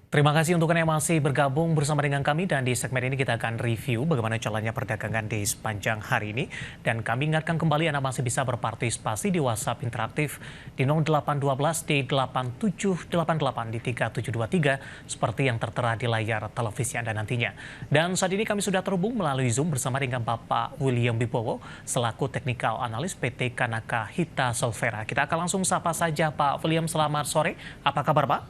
Terima kasih untuk Anda yang masih bergabung bersama dengan kami dan di segmen ini kita akan review bagaimana jalannya perdagangan di sepanjang hari ini. Dan kami ingatkan kembali Anda masih bisa berpartisipasi di WhatsApp interaktif di 0812 di 8788 di 3723 seperti yang tertera di layar televisi Anda nantinya. Dan saat ini kami sudah terhubung melalui Zoom bersama dengan Bapak William Wibowo selaku Technical Analyst PT Kanaka Hita Solvera. Kita akan langsung sapa saja Pak William, selamat sore. Apa kabar Pak?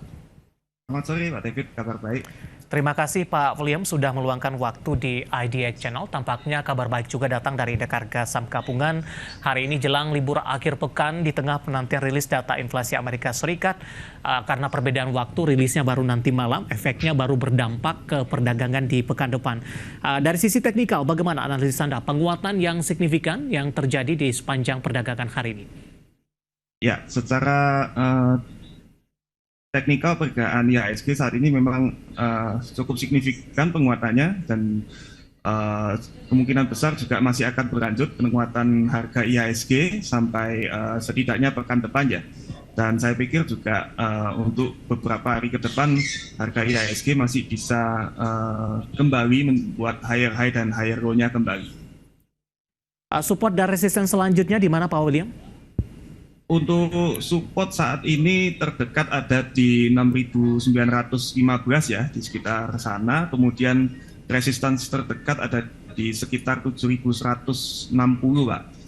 Selamat sore Pak David, kabar baik. Terima kasih Pak William sudah meluangkan waktu di IDX Channel. Tampaknya kabar baik juga datang dari Indeks Harga Saham Gabungan. Hari ini jelang libur akhir pekan di tengah penantian rilis data inflasi Amerika Serikat. Karena perbedaan waktu rilisnya baru nanti malam, efeknya baru berdampak ke perdagangan di pekan depan. Dari sisi teknikal, bagaimana analisis Anda penguatan yang signifikan yang terjadi di sepanjang perdagangan hari ini? Ya, secara teknikal pergerakan IHSG saat ini memang cukup signifikan penguatannya dan kemungkinan besar juga masih akan berlanjut penguatan harga IHSG sampai setidaknya pekan depan ya. Dan saya pikir juga untuk beberapa hari ke depan harga IHSG masih bisa kembali membuat higher high dan higher low-nya kembali. Support dan resisten selanjutnya di mana Pak William? Untuk support saat ini terdekat ada di 6.915 ya, di sekitar sana. Kemudian resistance terdekat ada di sekitar 7.160 Pak.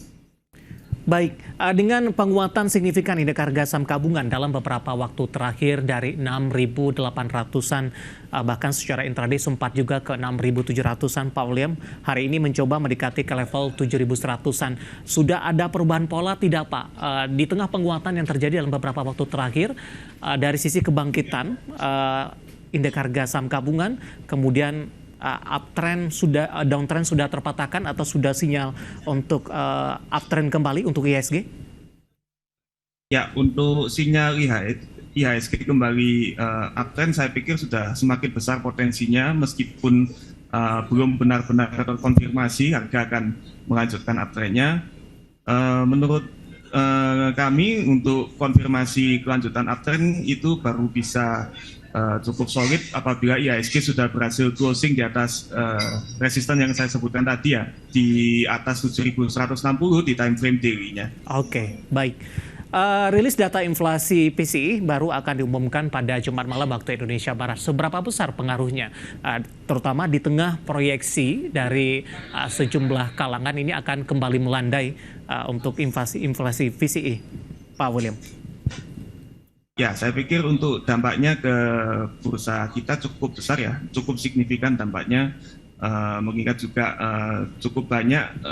Baik, dengan penguatan signifikan indeks harga saham gabungan dalam beberapa waktu terakhir dari 6.800-an, bahkan secara intraday sempat juga ke 6.700-an, Pak William, hari ini mencoba mendekati ke level 7.100-an. Sudah ada perubahan pola tidak Pak? Di tengah penguatan yang terjadi dalam beberapa waktu terakhir, dari sisi kebangkitan indeks harga saham gabungan, kemudian uptrend sudah downtrend sudah terpatahkan atau sudah sinyal untuk uptrend kembali untuk IHSG? Ya, untuk sinyal IHSG kembali uptrend saya pikir sudah semakin besar potensinya meskipun belum benar-benar terkonfirmasi harga akan melanjutkan uptrendnya. Menurut kami untuk konfirmasi kelanjutan uptrend itu baru bisa cukup solid apabila IHSG sudah berhasil closing di atas resisten yang saya sebutkan tadi ya, di atas 7.160 di time frame daily-nya. Oke, baik. Rilis data inflasi PCE baru akan diumumkan pada Jumat malam waktu Indonesia Barat. Seberapa besar pengaruhnya, terutama di tengah proyeksi dari sejumlah kalangan ini akan kembali melandai untuk inflasi PCE, Pak William? Ya, saya pikir untuk dampaknya ke bursa kita cukup besar ya, cukup signifikan dampaknya, mengingat juga cukup banyak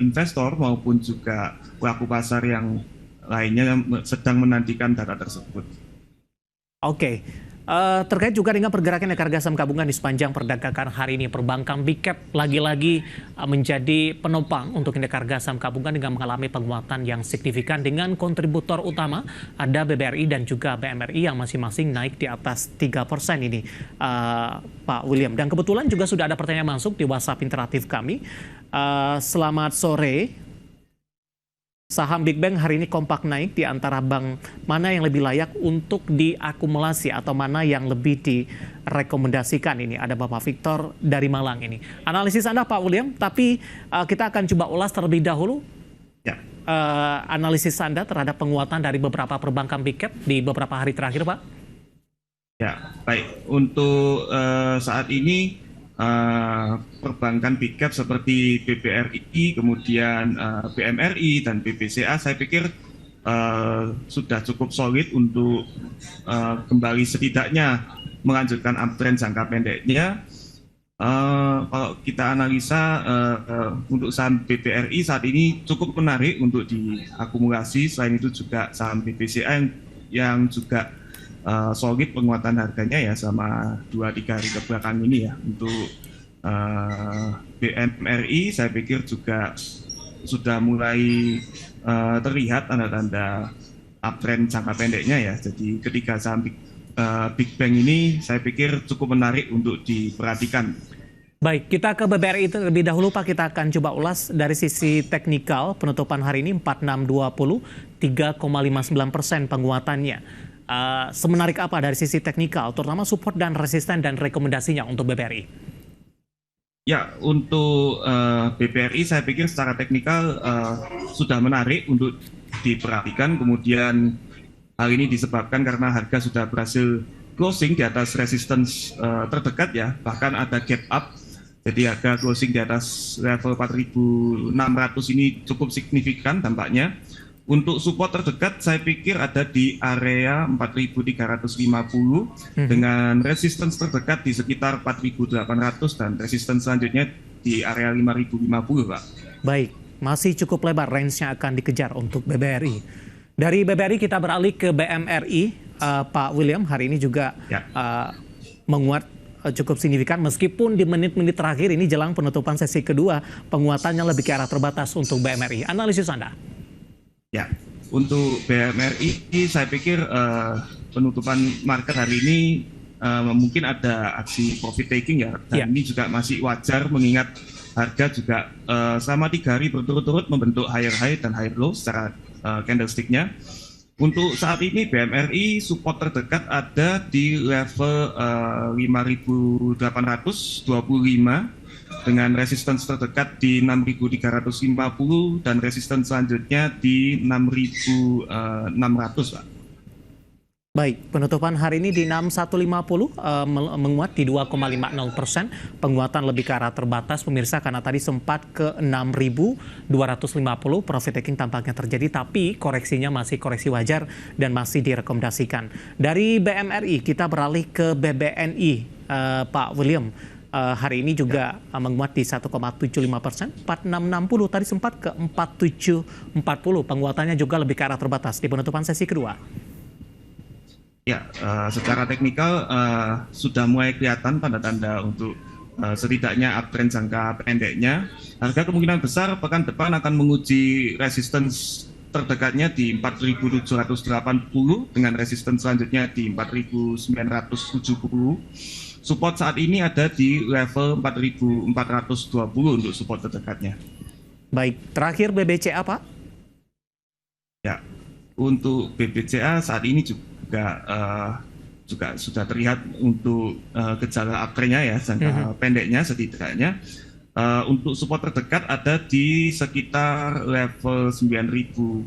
investor maupun juga pelaku pasar yang lainnya sedang menantikan data tersebut. Oke. Terkait juga dengan pergerakan indeks harga saham gabungan di sepanjang perdagangan hari ini, perbankan big cap lagi-lagi menjadi penopang untuk indeks harga saham gabungan dengan mengalami penguatan yang signifikan dengan kontributor utama ada BBRI dan juga BMRI yang masing-masing naik di atas 3% ini, Pak William. Dan kebetulan juga sudah ada pertanyaan masuk di WhatsApp interaktif kami. Selamat sore. Saham Big Bang hari ini kompak naik di antara bank mana yang lebih layak untuk diakumulasi atau mana yang lebih direkomendasikan ini. Ada Bapak Victor dari Malang ini. Analisis Anda Pak William, tapi kita akan coba ulas terlebih dahulu. Ya. Analisis Anda terhadap penguatan dari beberapa perbankan Big Cap di beberapa hari terakhir Pak. Ya, baik. Untuk saat ini perbankan big cap seperti BBRI, kemudian BMRI dan BBCA saya pikir sudah cukup solid untuk kembali setidaknya melanjutkan uptrend jangka pendeknya. Kalau kita analisa untuk saham BBRI saat ini cukup menarik untuk diakumulasi. Selain itu juga saham BBCA yang juga solid penguatan harganya ya sama 2-3 hari kebelakang ini ya. Untuk BMRI saya pikir juga sudah mulai terlihat tanda-tanda uptrend jangka pendeknya ya. Jadi ketiga saham Big Bang ini saya pikir cukup menarik untuk diperhatikan. Baik, kita ke BBRI terlebih dahulu Pak. Kita akan coba ulas dari sisi teknikal penutupan hari ini 4620, 3,59% penguatannya. semenarik apa dari sisi teknikal, terutama support dan resisten dan rekomendasinya untuk BBRI? Ya, untuk BBRI saya pikir secara teknikal sudah menarik untuk diperhatikan. Kemudian hal ini disebabkan karena harga sudah berhasil closing di atas resistance terdekat ya, bahkan ada gap up. Jadi harga closing di atas level 4.600 ini cukup signifikan dampaknya. Untuk support terdekat saya pikir ada di area 4.350 dengan resistance terdekat di sekitar 4.800 dan resistance selanjutnya di area 5.050, Pak. Baik, masih cukup lebar range-nya akan dikejar untuk BBRI. Dari BBRI kita beralih ke BMRI, Pak William, hari ini juga Ya. menguat cukup signifikan meskipun di menit-menit terakhir ini jelang penutupan sesi kedua penguatannya lebih ke arah terbatas untuk BMRI. Analisis Anda? Ya, untuk BMRI saya pikir penutupan market hari ini mungkin ada aksi profit taking ya, dan ini juga masih wajar mengingat harga juga selama 3 hari berturut-turut membentuk higher high dan higher low secara candlestick-nya. Untuk saat ini BMRI support terdekat ada di level 5.825 dengan resistance terdekat di 6.350 dan resistance selanjutnya di 6.600, Pak. Baik, penutupan hari ini di 6150 menguat di 2,50%, penguatan lebih ke arah terbatas pemirsa karena tadi sempat ke 6.250, profit taking tampaknya terjadi tapi koreksinya masih koreksi wajar dan masih direkomendasikan. Dari BMRI kita beralih ke BBNI, Pak William. Hari ini juga menguat di 1,75%, 4660 tadi sempat ke 4740, penguatannya juga lebih ke arah terbatas di penutupan sesi kedua. Ya, secara teknikal sudah mulai kelihatan tanda-tanda untuk setidaknya uptrend jangka pendeknya. Harga kemungkinan besar pekan depan akan menguji resistance terdekatnya di 4.780 dengan resistance selanjutnya di 4.970. Support saat ini ada di level 4.420 untuk support terdekatnya. Baik, terakhir BBCA, Pak? Ya, untuk BBCA saat ini juga sudah terlihat untuk gejala uptrend-nya ya, jangka pendeknya setidaknya. Untuk support terdekat ada di sekitar level 9.450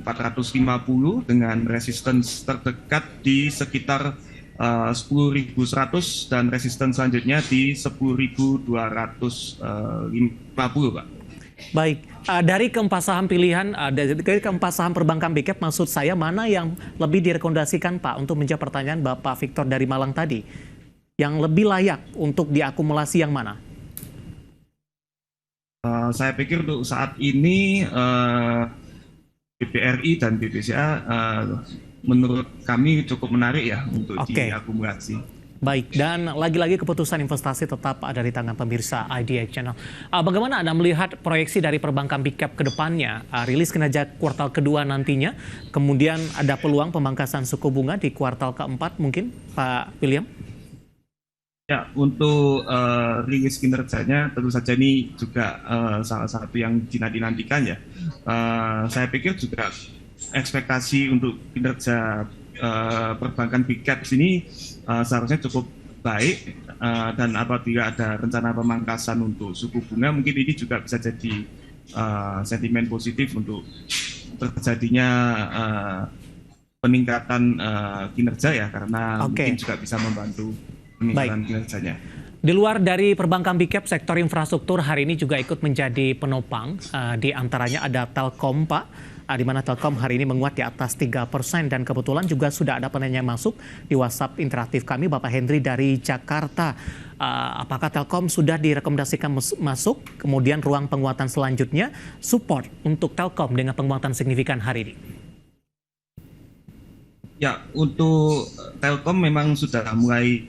dengan resistance terdekat di sekitar 10.100 dan resistance selanjutnya di 10.250, Pak. Baik, dari keempat saham pilihan, dari keempat saham perbankan big cap, maksud saya mana yang lebih direkomendasikan Pak untuk menjawab pertanyaan Bapak Victor dari Malang tadi? Yang lebih layak untuk diakumulasi yang mana? Saya pikir untuk saat ini BBRI dan BBCA menurut kami cukup menarik ya untuk diakumulasi. Baik, dan lagi-lagi keputusan investasi tetap ada di tangan pemirsa IDX Channel. Bagaimana Anda melihat proyeksi dari perbankan big cap ke depannya? Rilis kinerja kuartal kedua nantinya, kemudian ada peluang pemangkasan suku bunga di kuartal keempat mungkin, Pak William? Ya, untuk rilis kinerjanya tentu saja ini juga salah satu yang dinantikan ya. Saya pikir juga ekspektasi untuk kinerja perbankan big cap ini seharusnya cukup baik dan apabila ada rencana pemangkasan untuk suku bunga mungkin ini juga bisa jadi sentimen positif untuk terjadinya peningkatan kinerja ya, karena mungkin juga bisa membantu peningkatan kinerjanya. Di luar dari perbankan big cap, sektor infrastruktur hari ini juga ikut menjadi penopang. Di antaranya ada Telkom, Pak. Di mana Telkom hari ini menguat di atas 3% dan kebetulan juga sudah ada penanya masuk di WhatsApp interaktif kami, Bapak Henry dari Jakarta. Apakah Telkom sudah direkomendasikan masuk? Kemudian ruang penguatan selanjutnya, support untuk Telkom dengan penguatan signifikan hari ini. Ya, untuk Telkom memang sudah mulai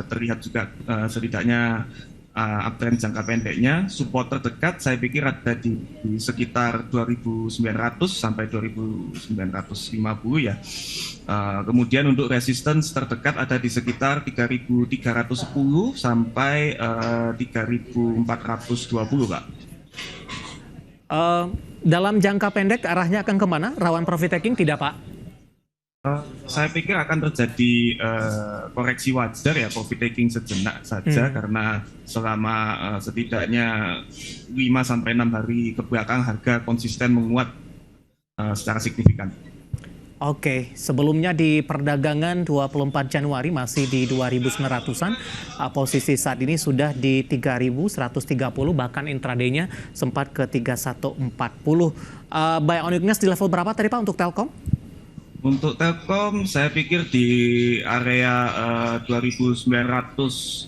terlihat juga setidaknya uptrend jangka pendeknya. Support terdekat saya pikir ada di sekitar 2.900 sampai 2.950 ya. Kemudian untuk resistance terdekat ada di sekitar 3.310 sampai 3.420, Pak. Dalam jangka pendek arahnya akan kemana? Rawan profit taking tidak, Pak? Saya pikir akan terjadi koreksi wajar ya, profit taking sejenak saja karena selama setidaknya 5 sampai 6 hari kebelakang harga konsisten menguat secara signifikan. Oke, sebelumnya di perdagangan 24 Januari masih di 2.900-an, posisi saat ini sudah di 3.130, bahkan intraday-nya sempat ke 3.140. Buy on weakness di level berapa tadi Pak untuk Telkom? Untuk Telkom, saya pikir di area 2.970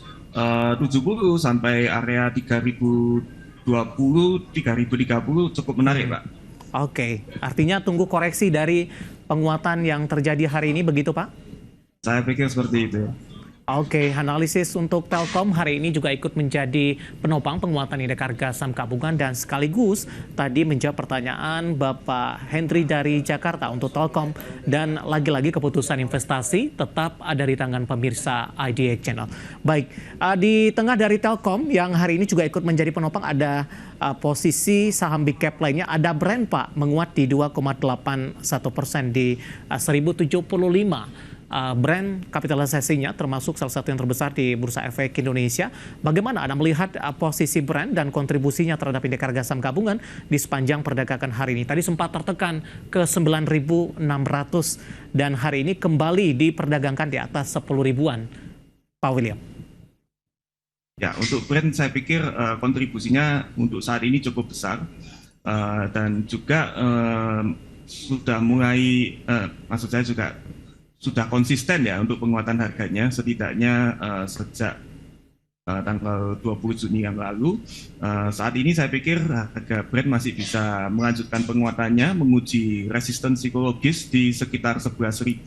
sampai area 3.020, 3.030 cukup menarik, Pak. Oke, artinya tunggu koreksi dari penguatan yang terjadi hari ini, begitu Pak? Saya pikir seperti itu. Oke, analisis untuk Telkom hari ini juga ikut menjadi penopang penguatan indeks harga saham gabungan dan sekaligus tadi menjawab pertanyaan Bapak Henry dari Jakarta untuk Telkom, dan lagi-lagi keputusan investasi tetap ada di tangan pemirsa IDX Channel. Baik, di tengah dari Telkom yang hari ini juga ikut menjadi penopang ada posisi saham big cap lainnya, ada Brent Pak menguat di 2,81% di 1075. Brand kapitalisasinya termasuk salah satu yang terbesar di Bursa Efek Indonesia. Bagaimana Anda melihat posisi brand dan kontribusinya terhadap indeks harga saham gabungan di sepanjang perdagangan hari ini? Tadi sempat tertekan ke 9.600 dan hari ini kembali diperdagangkan di atas 10 ribuan. Pak William. Ya, untuk brand saya pikir kontribusinya untuk saat ini cukup besar dan juga sudah mulai, maksud saya juga sudah konsisten ya untuk penguatan harganya setidaknya sejak tanggal 20 Juni yang lalu. Saat ini saya pikir harga Brent masih bisa melanjutkan penguatannya, menguji resisten psikologis di sekitar 11.000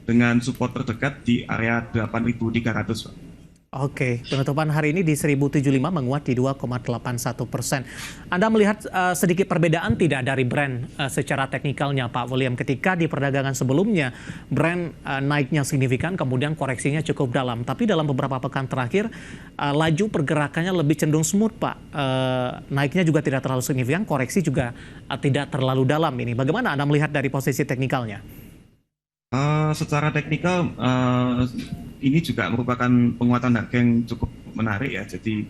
dengan support terdekat di area 8.300. Oke, penutupan hari ini di 1075 menguat di 2,81%. Anda melihat sedikit perbedaan tidak dari brand secara teknikalnya Pak William, ketika di perdagangan sebelumnya brand naiknya signifikan kemudian koreksinya cukup dalam, tapi dalam beberapa pekan terakhir laju pergerakannya lebih cenderung smooth Pak, naiknya juga tidak terlalu signifikan, koreksi juga tidak terlalu dalam ini. Bagaimana Anda melihat dari posisi teknikalnya? Secara teknikal ini juga merupakan penguatan harga yang cukup menarik ya. Jadi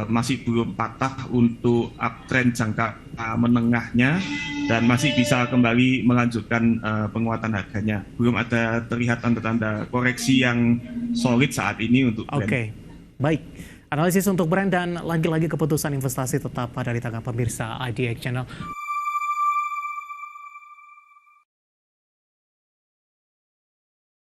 masih belum patah untuk uptrend jangka menengahnya dan masih bisa kembali melanjutkan penguatan harganya. Belum ada terlihat tanda-tanda koreksi yang solid saat ini untuk brand. Oke, baik. Analisis untuk brand dan lagi-lagi keputusan investasi tetap ada di tangan pemirsa IDX Channel.